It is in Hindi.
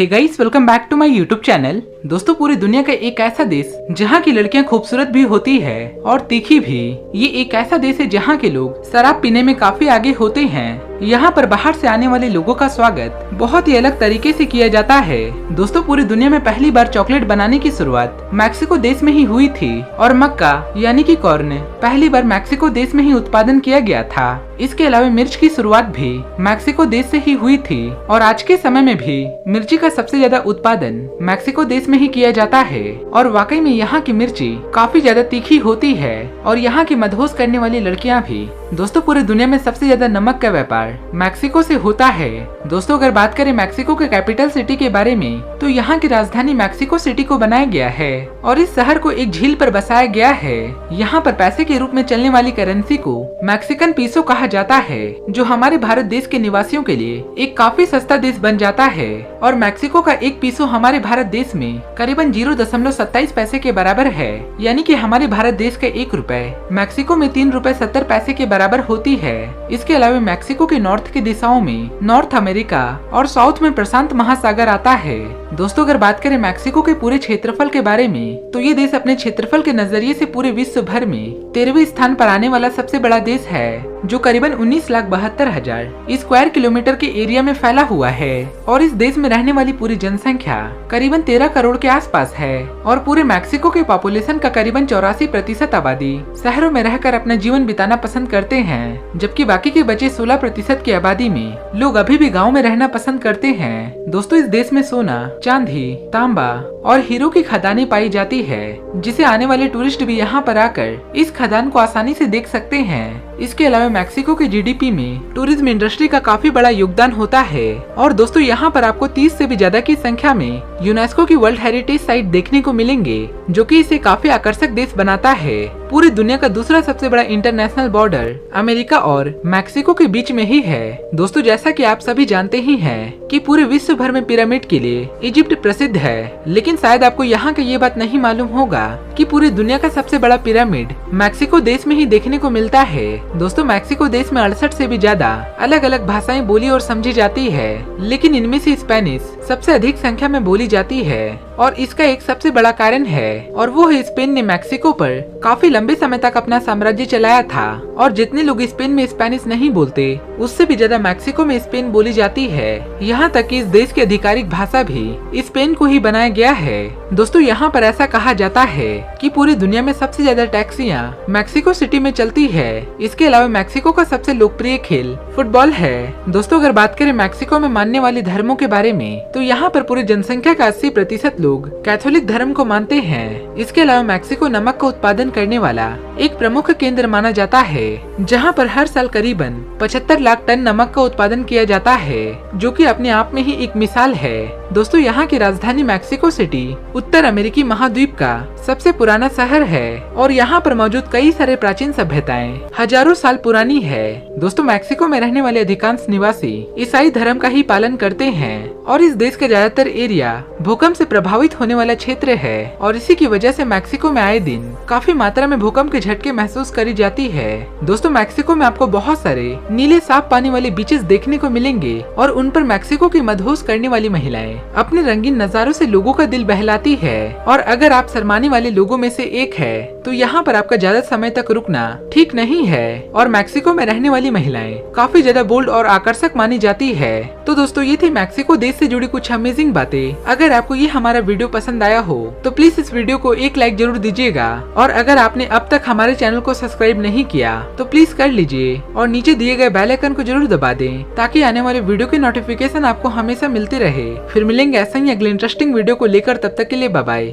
Hey guys, welcome back to my YouTube channel. दोस्तों, पूरी दुनिया का एक ऐसा देश जहाँ की लड़कियाँ खूबसूरत भी होती है और तीखी भी। ये एक ऐसा देश है जहाँ के लोग शराब पीने में काफी आगे होते हैं। यहाँ पर बाहर से आने वाले लोगों का स्वागत बहुत ही अलग तरीके से किया जाता है। दोस्तों, पूरी दुनिया में पहली बार चॉकलेट बनाने की शुरुआत मैक्सिको देश में ही हुई थी और मक्का यानी कि कॉर्न पहली बार मैक्सिको देश में ही उत्पादन किया गया था। इसके अलावा मिर्च की शुरुआत भी मैक्सिको देश से ही हुई थी और आज के समय में भी मिर्ची का सबसे ज्यादा उत्पादन मैक्सिको देश में ही किया जाता है। और वाकई में यहाँ की मिर्ची काफी ज्यादा तीखी होती है और यहाँ की मदहोश करने वाली लड़कियाँ भी। दोस्तों, पूरी दुनिया में सबसे ज्यादा नमक का व्यापार मैक्सिको से होता है। दोस्तों, अगर बात करें मैक्सिको के कैपिटल सिटी के बारे में तो यहाँ की राजधानी मैक्सिको सिटी को बनाया गया है और इस शहर को एक झील पर बसाया गया है। यहाँ पर पैसे के रूप में चलने वाली करेंसी को मैक्सिकन पीसो कहा जाता है, जो हमारे भारत देश के निवासियों के लिए एक काफी सस्ता देश बन जाता है। और मैक्सिको का एक पीसो हमारे भारत देश में करीबन 0.27 पैसे के बराबर है, यानी कि हमारे भारत देश का 1 रुपए मैक्सिको में 3 रुपए 70 पैसे के बराबर होती है। इसके अलावा मैक्सिको के नॉर्थ की दिशाओं में नॉर्थ अमेरिका और साउथ में प्रशांत महासागर आता है। दोस्तों, अगर बात करें मैक्सिको के पूरे क्षेत्रफल के बारे में तो ये देश अपने क्षेत्रफल के नजरिए से पूरे विश्व भर में 13वें स्थान पर आने वाला सबसे बड़ा देश है, जो करीबन 19,72,000 स्क्वायर किलोमीटर के एरिया में फैला हुआ है। और इस देश में रहने वाली पूरी जनसंख्या करीबन 13 करोड़ के आसपास है और पूरे मैक्सिको के पॉपुलेशन का करीबन 84% आबादी शहरों में रहकर अपना जीवन बिताना पसंद करते हैं, जबकि बाकी के बचे 16% की आबादी में लोग अभी भी गाँव में रहना पसंद करते हैं। दोस्तों, इस देश में सोना, चांदी, तांबा और हीरो की खदानें पाई जाती है, जिसे आने वाले टूरिस्ट भी यहाँ पर आकर इस खदान को आसानी से देख सकते हैं। इसके अलावा मैक्सिको के जीडीपी में टूरिज्म इंडस्ट्री का काफी बड़ा योगदान होता है। और दोस्तों, यहाँ पर आपको 30 से भी ज्यादा की संख्या में यूनेस्को की वर्ल्ड हेरिटेज साइट देखने को मिलेंगे, जो कि इसे काफी आकर्षक देश बनाता है। पूरी दुनिया का दूसरा सबसे बड़ा इंटरनेशनल बॉर्डर अमेरिका और मैक्सिको के बीच में ही है। दोस्तों, जैसा कि आप सभी जानते ही हैं कि पूरे विश्व भर में पिरामिड के लिए इजिप्ट प्रसिद्ध है, लेकिन शायद आपको यहाँ का ये बात नहीं मालूम होगा कि पूरी दुनिया का सबसे बड़ा पिरामिड मैक्सिको देश में ही देखने को मिलता है। दोस्तों, मैक्सिको देश में 68 से भी ज्यादा अलग अलग भाषाएं बोली और समझी जाती है, लेकिन इनमें से स्पेनिश सबसे अधिक संख्या में बोली जाती है और इसका एक सबसे बड़ा कारण है और वो है स्पेन ने मैक्सिको पर काफी लंबे समय तक अपना साम्राज्य चलाया था। और जितने लोग स्पेन में स्पेनिश नहीं बोलते, उससे भी ज्यादा मैक्सिको में स्पेन बोली जाती है। यहाँ तक कि इस देश की आधिकारिक भाषा भी स्पेन को ही बनाया गया है। दोस्तों, यहाँ पर ऐसा कहा जाता है कि पूरी दुनिया में सबसे ज्यादा टैक्सियाँ मैक्सिको सिटी में चलती है। इसके अलावा मैक्सिको का सबसे लोकप्रिय खेल फुटबॉल है। दोस्तों, अगर बात करें मैक्सिको में मानने वाले धर्मों के बारे में तो यहाँ पर पूरी जनसंख्या का 80% लोग कैथोलिक धर्म को मानते हैं। इसके अलावा मैक्सिको नमक का उत्पादन करने वाला एक प्रमुख केंद्र माना जाता है, जहाँ पर हर साल करीबन 75 लाख टन नमक का उत्पादन किया जाता है, जो कि अपने आप में ही एक मिसाल है। दोस्तों, यहाँ की राजधानी मैक्सिको सिटी उत्तर अमेरिकी महाद्वीप का सबसे पुराना शहर है और यहाँ पर मौजूद कई सारे प्राचीन सभ्यताएं हजारों साल पुरानी है। दोस्तों, मैक्सिको में रहने वाले अधिकांश निवासी ईसाई धर्म का ही पालन करते हैं और इस देश का ज्यादातर एरिया भूकंप से प्रभावित होने वाला क्षेत्र है और इसी की वजह से मैक्सिको में आए दिन काफी मात्रा में भूकंप के झटके महसूस करी जाती है। दोस्तों, मैक्सिको में आपको बहुत सारे नीले साफ पानी वाले बीचेस देखने को मिलेंगे और उन पर मैक्सिको की मदहोश करने वाली महिलाएं अपने रंगीन नजारों से लोगों का दिल बहलाती है। और अगर आप शर्माने वाले लोगों में से एक है तो यहाँ पर आपका ज्यादा समय तक रुकना ठीक नहीं है। और मैक्सिको में रहने वाली महिलाएं काफी ज्यादा बोल्ड और आकर्षक मानी जाती है। तो दोस्तों, ये थी मैक्सिको देश से जुड़ी कुछ अमेजिंग बातें। अगर आपको ये हमारा वीडियो पसंद आया हो तो प्लीज इस वीडियो को एक लाइक जरूर दीजिएगा और अगर आपने अब तक हमारे चैनल को सब्सक्राइब नहीं किया तो प्लीज कर लीजिए और नीचे दिए गए बेल आइकन को जरूर दबा दें, ताकि आने वाले वीडियो की नोटिफिकेशन आपको हमेशा मिलती रहे। फिर मिलेंगे ऐसा ही अगले इंटरेस्टिंग वीडियो को लेकर, तब तक के लिए बाय बाय।